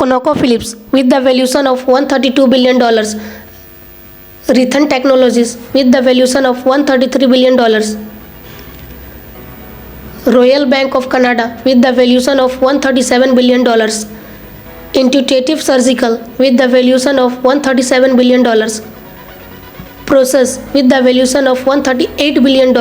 ConocoPhillips with the valuation of $132 billion, Rhythm Technologies with the valuation of $133 billion, Royal Bank of Canada with the valuation of $137 billion, Intuitive Surgical with the valuation of $137 billion, Process with the valuation of $138 billion,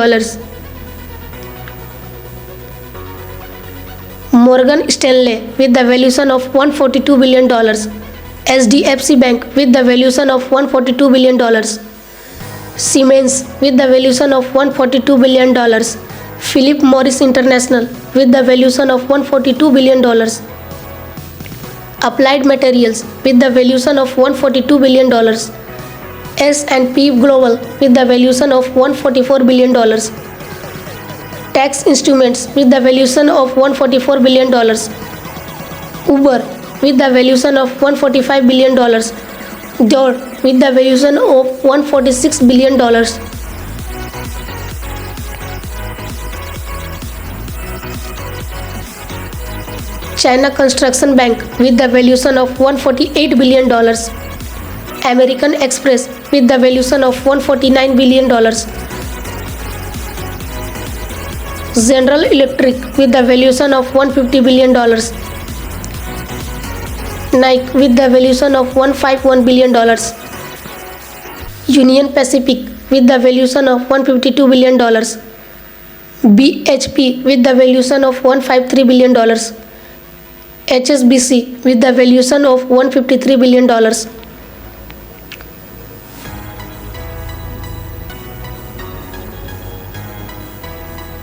Morgan Stanley with the valuation of $142 billion, HDFC Bank with the valuation of $142 billion, Siemens with the valuation of $142 billion, Philip Morris International with the valuation of $142 billion, Applied Materials with the valuation of $142 billion, S&P Global with the valuation of $144 billion, Tax Instruments with the valuation of $144 billion, Uber with the valuation of $145 billion, Dole with the valuation of $146 billion, China Construction Bank with the valuation of $148 billion, American Express with the valuation of $149 billion, General Electric with the valuation of $150 billion, Nike with the valuation of $151 billion, Union Pacific with the valuation of $152 billion, BHP with the valuation of $153 billion, HSBC with the valuation of $153 billion,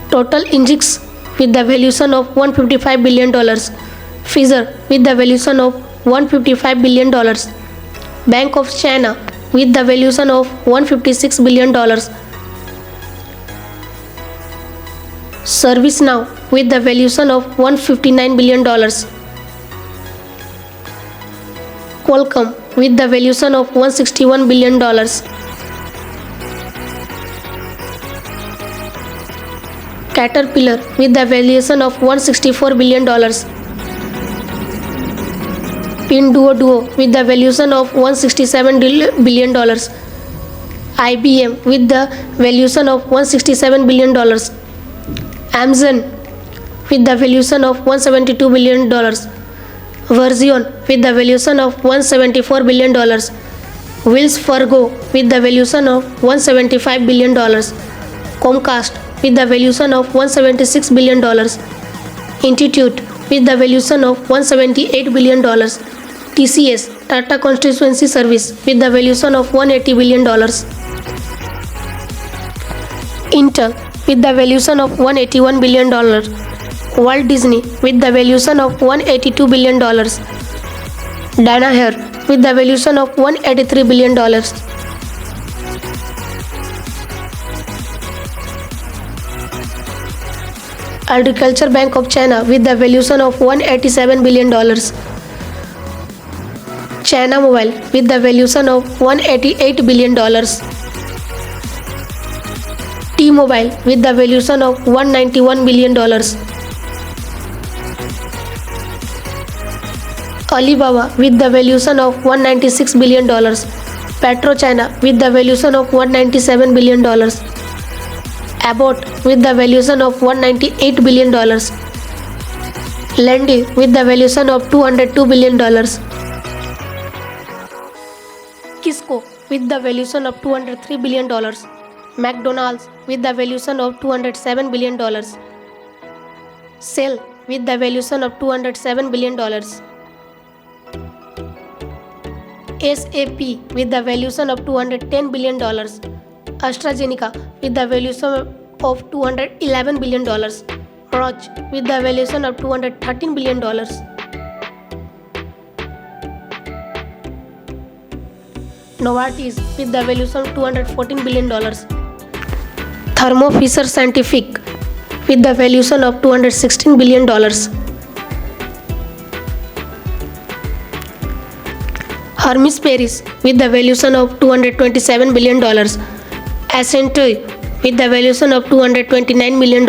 Total Energies with the valuation of $155 billion, Pfizer with the valuation of $155 billion, Bank of China with the valuation of $156 billion, ServiceNow with the valuation of $159 billion, Qualcomm with the valuation of $161 billion, Caterpillar with the valuation of $164 billion, Pinduoduo with the valuation of $167 billion, IBM with the valuation of $167 billion, Amazon with the valuation of $172 billion, Verizon with the valuation of $174 billion, Wells Fargo with the valuation of $175 billion, Comcast with the valuation of $176 billion, Institute with the valuation of $178 billion, TCS Tata Constituency Service with the valuation of $180 billion, Intel with the valuation of $181 billion, Walt Disney with the valuation of $182 billion, Danaher with the valuation of $183 billion, Agriculture Bank of China with the valuation of $187 billion, China Mobile with the valuation of $188 billion, T-Mobile with the valuation of $191 billion, Alibaba with the valuation of $196 billion, PetroChina with the valuation of $197 billion, Abbott with the valuation of $198 billion, Lende with the valuation of $202 billion, Kisco with the valuation of $203 billion, McDonald's with the valuation of $207 billion, Shell with the valuation of $207 billion, SAP with the valuation of $210 billion, AstraZeneca with the valuation of $211 billion, Roche with the valuation of $213 billion, Novartis with the valuation of $214 billion, Thermo Fisher Scientific with the valuation of $216 billion, Hermes Paris with the valuation of $227 billion, Accenture with the valuation of $229 million,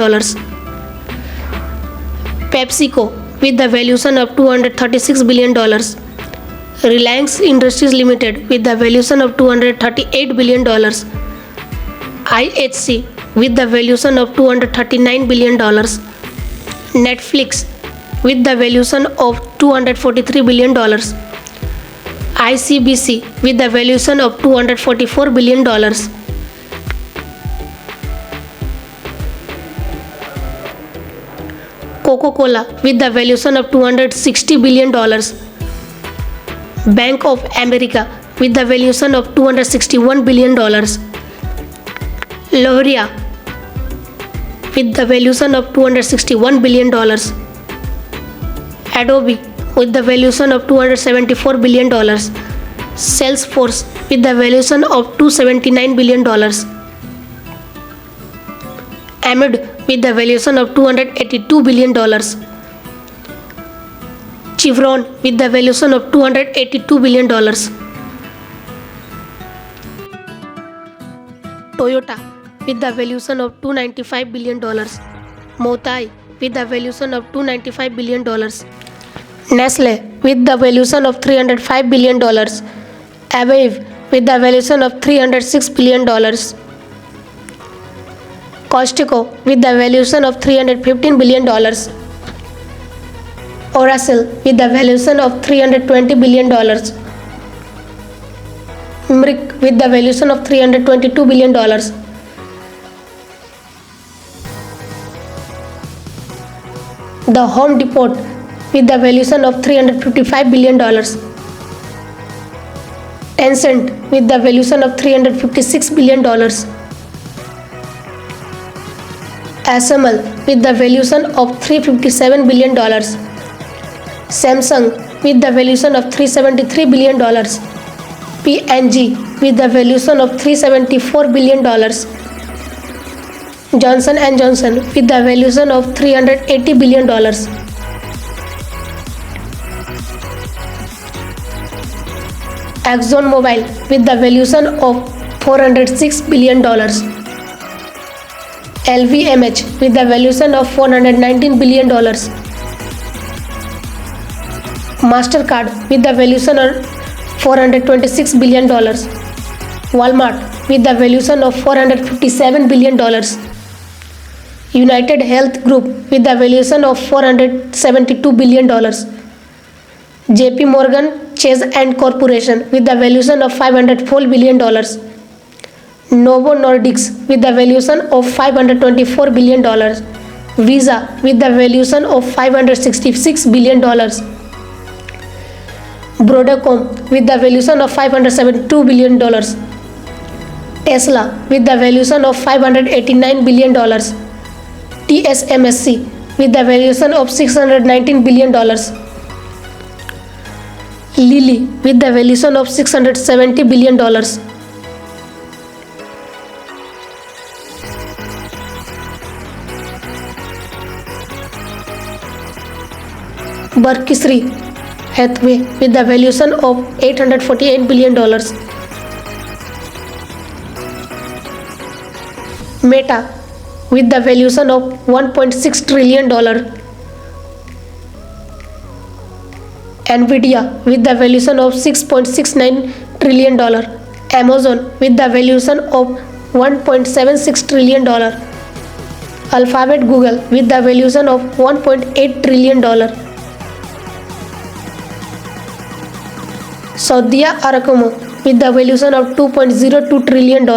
PepsiCo with the valuation of $236 billion. Reliance Industries Limited with the valuation of $238 billion. IHC with the valuation of $239 billion. Netflix with the valuation of $243 billion. ICBC with the valuation of $244 billion. Coca-Cola with the valuation of $260 billion. Bank of America with the valuation of $261 billion. L'Oreal with the valuation of $261 billion. Adobe with the valuation of $274 billion. Salesforce with the valuation of $279 billion. Amid with the valuation of $282 billion. Chevron with the valuation of $282 billion. Toyota with the valuation of $295 billion. Motai with the valuation of $295 billion. Nestle with the valuation of $305 billion. Aviv with the valuation of $306 billion. Costco with the valuation of $315 billion. Oracle with the valuation of $320 billion. Merck with the valuation of $322 billion. The Home Depot with the valuation of $355 billion. Tencent with the valuation of $356 billion. ASML with the valuation of $357 billion. Samsung with the valuation of $373 billion. P&G with the valuation of $374 billion. Johnson & Johnson with the valuation of $380 billion. ExxonMobil with the valuation of $406 billion. LVMH with the valuation of $419 billion. Mastercard with the valuation of $426 billion. Walmart with the valuation of $457 billion. United Health Group with the valuation of $472 billion. JP Morgan Chase and Corporation with the valuation of $504 billion. Novo Nordisk with the valuation of $524 billion. Visa with the valuation of $566 billion. Broadcom with the valuation of $572 billion. Tesla with the valuation of $589 billion. TSMC with the valuation of $619 billion. Lilly with the valuation of $670 billion. Berkshire Hathaway with the valuation of $848 billion. Meta with the valuation of $1.6 trillion. Nvidia with the valuation of $6.69 trillion. Amazon with the valuation of $1.76 trillion. Alphabet Google with the valuation of $1.8 trillion. Saudi Aramco with the valuation of $2.02 trillion.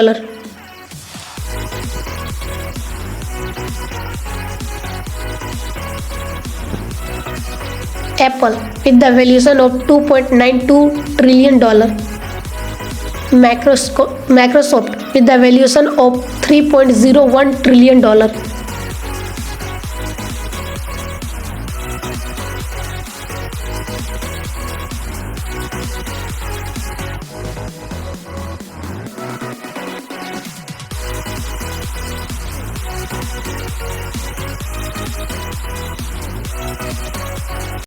Apple with the valuation of $2.92 trillion. Microsoft with the valuation of $3.01 trillion.